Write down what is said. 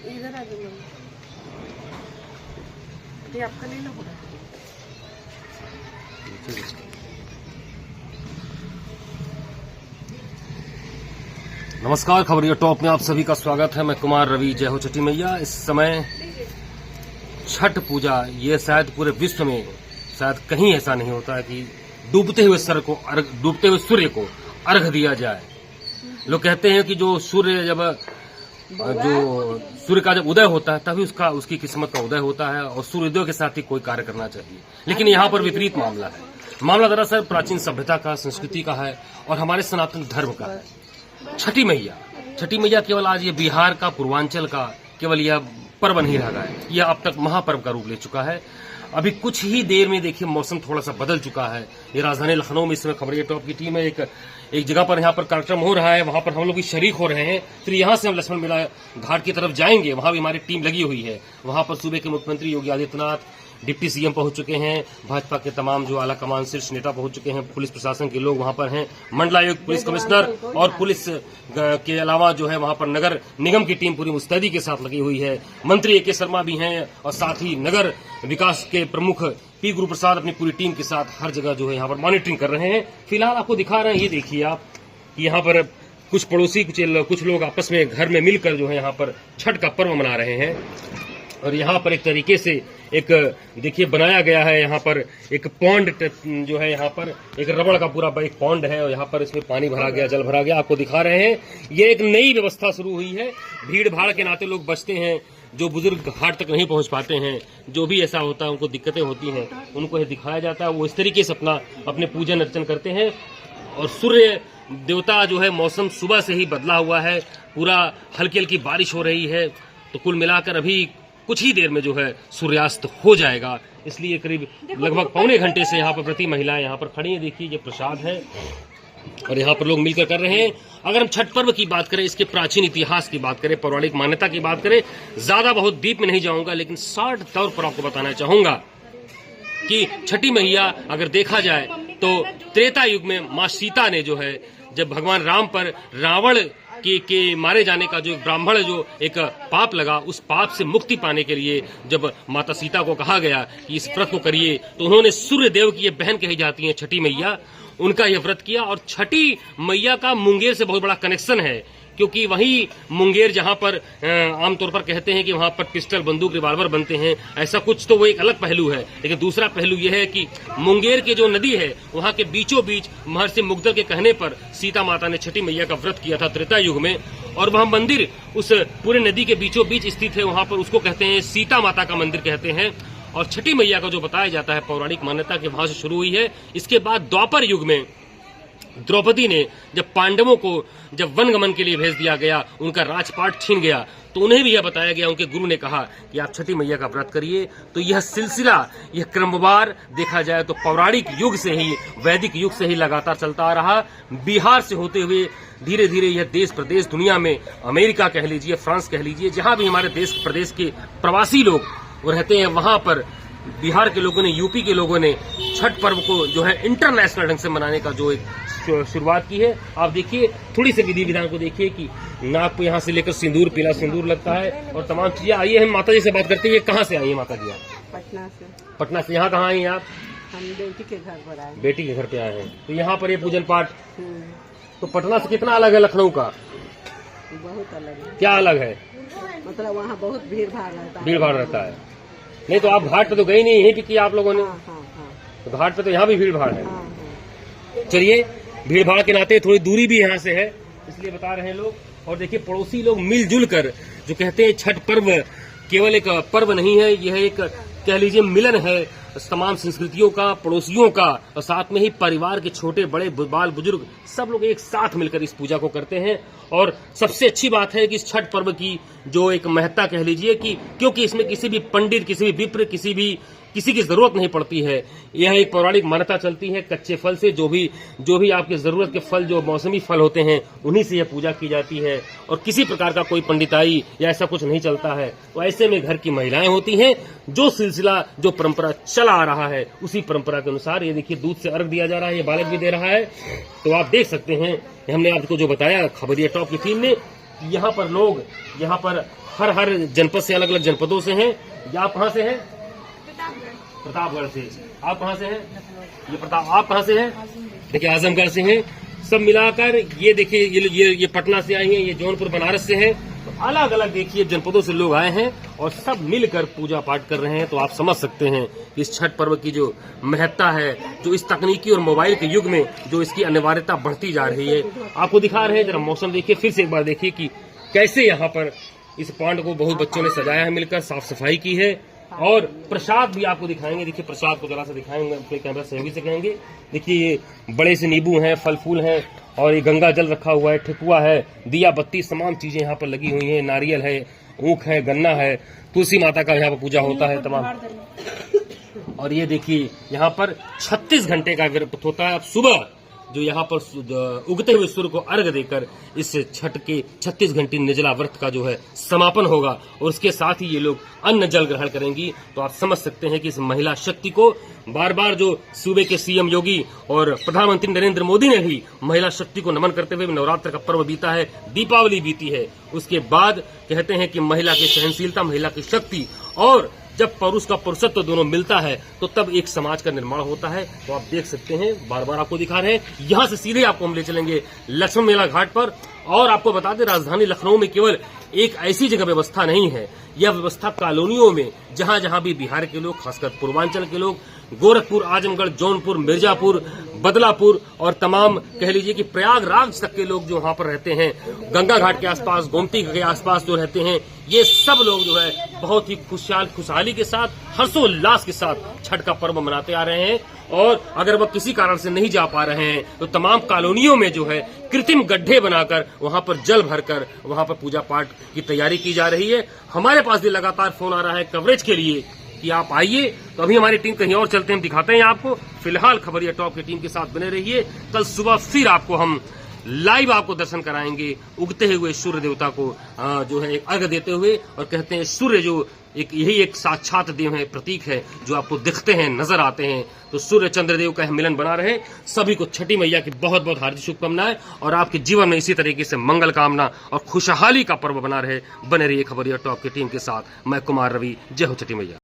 इधर आ जाओ, ये आपका ले लो। नमस्कार, खबरिया टॉप में आप सभी का स्वागत है। मैं कुमार रवि। जय हो छठी मैया। इस समय छठ पूजा, ये शायद पूरे विश्व में शायद कहीं ऐसा नहीं होता है कि डूबते हुए सूर्य को अर्घ दिया जाए। लोग कहते हैं कि जो सूर्य का जब उदय होता है तभी उसकी किस्मत का उदय होता है और सूर्योदय के साथ ही कोई कार्य करना चाहिए। लेकिन यहाँ पर विपरीत मामला है। मामला दरअसल प्राचीन सभ्यता का, संस्कृति का है और हमारे सनातन धर्म का है। छठी मैया केवल आज ये बिहार का, पूर्वांचल का केवल यह पर्व नहीं रह गया है, यह अब तक महापर्व का रूप ले चुका है। अभी कुछ ही देर में देखिए मौसम थोड़ा सा बदल चुका है। ये राजधानी लखनऊ में इस समय खबरिया टॉप की टीम है, एक जगह पर यहाँ पर कार्यक्रम हो रहा है, वहां पर हम लोग भी शरीक हो रहे हैं। फिर यहाँ से हम लक्ष्मण मेला घाट की तरफ जाएंगे, वहां भी हमारी टीम लगी हुई है। वहां पर सूबे के मुख्यमंत्री योगी आदित्यनाथ, डिप्टी सीएम पहुंच चुके हैं, भाजपा के तमाम जो आला कमान शीर्ष नेता पहुंच चुके हैं, पुलिस प्रशासन के लोग वहां पर हैं, मंडलायुक्त, पुलिस कमिश्नर और पुलिस के अलावा जो है वहां पर नगर निगम की टीम पूरी मुस्तैदी के साथ लगी हुई है। मंत्री ए.के. शर्मा भी हैं और साथ ही नगर विकास के प्रमुख पी. गुरु प्रसाद अपनी पूरी टीम के साथ हर जगह जो है यहाँ पर मॉनिटरिंग कर रहे हैं। फिलहाल आपको दिखा रहे हैं, ये देखिए आप, यहाँ पर कुछ पड़ोसी कुछ लोग आपस में घर में मिलकर जो है यहाँ पर छठ का पर्व मना रहे हैं। और यहाँ पर एक तरीके से एक देखिए बनाया गया है, यहाँ पर एक पॉन्ड जो है, यहाँ पर एक रबड़ का पूरा एक पॉन्ड है और यहाँ पर इसमें पानी भरा गया, जल भरा गया। आपको दिखा रहे हैं, ये एक नई व्यवस्था शुरू हुई है। भीड़ भाड़ के नाते लोग बचते हैं, जो बुजुर्ग घाट तक नहीं पहुंच पाते हैं, जो भी ऐसा होता है, उनको दिक्कतें होती हैं, उनको ये दिखाया जाता है। वो इस तरीके से अपने पूजन अर्चन करते हैं। और सूर्य देवता जो है, मौसम सुबह से ही बदला हुआ है, पूरा हल्की हल्की बारिश हो रही है। तो कुल मिलाकर अभी कुछ ही देर में जो है सूर्यास्त हो जाएगा। इसलिए करीब लगभग पौने घंटे से यहाँ पर प्रति महिलाएं यहाँ पर खड़ी हैं। देखिए ये प्रसाद है और यहाँ पर लोग मिलकर कर रहे हैं। अगर हम छठ पर्व की बात करें, इसके प्राचीन इतिहास की बात करें, पौराणिक मान्यता की बात करें, ज्यादा बहुत डीप में नहीं जाऊंगा, लेकिन शॉर्ट तौर पर आपको बताना चाहूंगा कि छठी मैया अगर देखा जाए तो त्रेता युग में माँ सीता ने जो है, जब भगवान राम पर रावण के मारे जाने का जो एक ब्राह्मण जो एक पाप लगा, उस पाप से मुक्ति पाने के लिए जब माता सीता को कहा गया कि इस व्रत को करिए, तो उन्होंने सूर्य देव की ये बहन कही जाती है छठी मैया, उनका यह व्रत किया। और छठी मैया का मुंगेर से बहुत बड़ा कनेक्शन है, क्योंकि वही मुंगेर जहां पर आमतौर पर कहते हैं कि वहां पर पिस्टल, बंदूक, रिवाल्वर बनते हैं, ऐसा कुछ तो वो एक अलग पहलू है। लेकिन दूसरा पहलू यह है कि मुंगेर के जो नदी है, वहां के बीचों बीच महर्षि मुग्धर के कहने पर सीता माता ने छठी मैया का व्रत किया था त्रेता युग में। और वह मंदिर उस पूरे नदी के बीचों बीच स्थित है, वहां पर उसको कहते हैं सीता माता का मंदिर कहते हैं। और छठी मैया का जो बताया जाता है पौराणिक मान्यता के वहां से शुरू हुई है। इसके बाद द्वापर युग में द्रौपदी ने जब पांडवों को जब वनगमन के लिए भेज दिया गया, उनका राजपाट छीन गया, तो उन्हें भी यह बताया गया, उनके गुरु ने कहा कि आप छठी मैया का व्रत करिए। तो यह सिलसिला, यह क्रमवार देखा जाए तो पौराणिक युग से ही, वैदिक युग से ही लगातार चलता आ रहा। बिहार से होते हुए धीरे धीरे यह देश प्रदेश, दुनिया में, अमेरिका कह लीजिए, फ्रांस कह लीजिए, जहां भी हमारे देश प्रदेश के प्रवासी लोग वो रहते हैं, वहां पर बिहार के लोगों ने, यूपी के लोगों ने छठ पर्व को जो है इंटरनेशनल ढंग से मनाने का जो एक शुरुआत की है। आप देखिए, थोड़ी सी विधि विधान को देखिए कि नाक पे यहाँ से लेकर सिंदूर, पीला सिंदूर लगता है और तमाम चीजें। आइए हम माता जी से बात करते हैं। कहाँ से आई है माता जी? आप पटना से। पटना से। यहाँ कहाँ आई हैं आप? हम बेटी के घर पर आए। बेटी के घर पे आए हैं। तो यहाँ पर ये पूजन पाठ, तो पटना से कितना अलग है लखनऊ का? बहुत अलग है। क्या अलग है? मतलब वहाँ बहुत भीड़ भाड़ रहता है। भीड़ भाड़ रहता है। नहीं तो आप घाट पे तो गई नहीं, यहीं पे किया आप लोगों ने? तो घाट पे तो यहाँ भी भीड़ भाड़ है। चलिए, भीड़ भाड़ के नाते थोड़ी दूरी भी यहाँ से है, इसलिए बता रहे हैं लोग। और देखिए पड़ोसी लोग मिलजुल कर जो कहते हैं छठ पर्व केवल एक पर्व नहीं है, यह एक कह लीजिए मिलन है तमाम संस्कृतियों का, पड़ोसियों का, और साथ में ही परिवार के छोटे बड़े, बाल बुजुर्ग सब लोग एक साथ मिलकर इस पूजा को करते हैं। और सबसे अच्छी बात है कि इस छठ पर्व की जो एक महत्ता कह लीजिए कि क्योंकि इसमें किसी भी पंडित, किसी भी विप्र, किसी भी किसी की जरूरत नहीं पड़ती है। यह एक पौराणिक मान्यता चलती है, कच्चे फल से जो भी आपके जरूरत के फल, जो मौसमी फल होते हैं, उन्हीं से यह पूजा की जाती है और किसी प्रकार का कोई पंडिताई या ऐसा कुछ नहीं चलता है। तो ऐसे में घर की महिलाएं होती हैं, जो सिलसिला, जो परंपरा चला आ रहा है, उसी परंपरा के अनुसार ये देखिए दूध से अर्घ दिया जा रहा है, ये बालक भी दे रहा है। तो आप देख सकते हैं, हमने आपको जो बताया खबरिया टॉप की टीम ने, यहाँ पर लोग, यहाँ पर हर जनपद से, अलग अलग जनपदों से हैं। आप कहाँ से हैं? प्रतापगढ़ से। आप कहाँ से हैं? ये प्रताप। आप कहाँ से हैं? देखिए आजमगढ़ से हैं। सब मिलाकर ये देखिए, ये पटना से आई हैं, ये जौनपुर बनारस से हैं। तो अलग अलग देखिए जनपदों से लोग आए हैं और सब मिलकर पूजा पाठ कर रहे हैं। तो आप समझ सकते हैं इस छठ पर्व की जो महत्ता है, जो इस तकनीकी और मोबाइल के युग में जो इसकी अनिवार्यता बढ़ती जा रही है। आपको दिखा रहे हैं, जरा मौसम देखिए, फिर से एक बार देखिए कि कैसे यहाँ पर इस पॉन्ड को बहुत बच्चों ने सजाया है, मिलकर साफ सफाई की है। और प्रसाद भी आपको दिखाएंगे। देखिए प्रसाद को जरा सा दिखाएंगे, अपने कैमरा सहयोगी से कहेंगे। देखिए ये बड़े से नींबू हैं, फल फूल हैं और ये गंगा जल रखा हुआ है, ठेकुआ है, दिया बत्ती, तमाम चीजें यहाँ पर लगी हुई हैं। नारियल है, ऊख है, गन्ना है, तुलसी माता का यहाँ पर पूजा होता है तमाम। और ये देखिए यहाँ पर 36 घंटे का व्रत होता है। अब सुबह जो यहाँ पर उगते हुए सूर्य को अर्घ देकर इस छठ के 36 घंटे निर्जला व्रत का जो है समापन होगा और उसके साथ ही ये लोग अन्न जल ग्रहण करेंगी। तो आप समझ सकते हैं कि इस महिला शक्ति को बार बार जो सूबे के सीएम योगी और प्रधानमंत्री नरेंद्र मोदी ने भी महिला शक्ति को नमन करते हुए नवरात्र का पर्व बीता है, दीपावली बीती है। उसके बाद कहते हैं कि महिला की सहनशीलता, महिला की शक्ति और जब पुरुष का पुरुषत्व दोनों मिलता है तो तब एक समाज का निर्माण होता है। तो आप देख सकते हैं, बार बार आपको दिखा रहे हैं। यहाँ से सीधे आपको हम ले चलेंगे लक्ष्मण मेला घाट पर। और आपको बता दें, राजधानी लखनऊ में केवल एक ऐसी जगह व्यवस्था नहीं है, यह व्यवस्था कॉलोनियों में जहां जहां भी बिहार के लोग, खासकर पूर्वांचल के लोग, गोरखपुर, आजमगढ़, जौनपुर, मिर्जापुर, बदलापुर और तमाम कह लीजिए कि प्रयागराज तक के लोग जो वहां पर रहते हैं, गंगा घाट के आसपास, गोमती के आसपास जो रहते हैं, ये सब लोग जो है बहुत ही खुशहाली के साथ, हर्षोल्लास के साथ छठ का पर्व मनाते आ रहे हैं। और अगर वह किसी कारण से नहीं जा पा रहे हैं तो तमाम कॉलोनियों में जो है कृत्रिम गड्ढे बनाकर वहां पर जल भरकर वहां पर पूजा पाठ की तैयारी की जा रही है। हमारे पास भी लगातार फोन आ रहा है कवरेज के लिए कि आप आइए। तो अभी हमारी टीम कहीं और चलते हैं, हम दिखाते हैं आपको। फिलहाल खबरिया टॉप की टीम के साथ बने रहिए। कल सुबह फिर आपको हम लाइव आपको दर्शन कराएंगे उगते हुए सूर्य देवता को जो है एक अर्घ देते हुए। और कहते हैं सूर्य जो यही एक साक्षात देव है, प्रतीक है, जो आपको दिखते हैं, नजर आते हैं। तो सूर्य चंद्रदेव का मिलन बना रहे। सभी को छठी मैया की बहुत बहुत हार्दिक शुभकामनाएं और आपके जीवन में इसी तरीके से मंगल कामना और खुशहाली का पर्व बना रहे। बने रहिए खबरिया टॉप की टीम के साथ। मैं कुमार रवि। जय हो छठी मैया।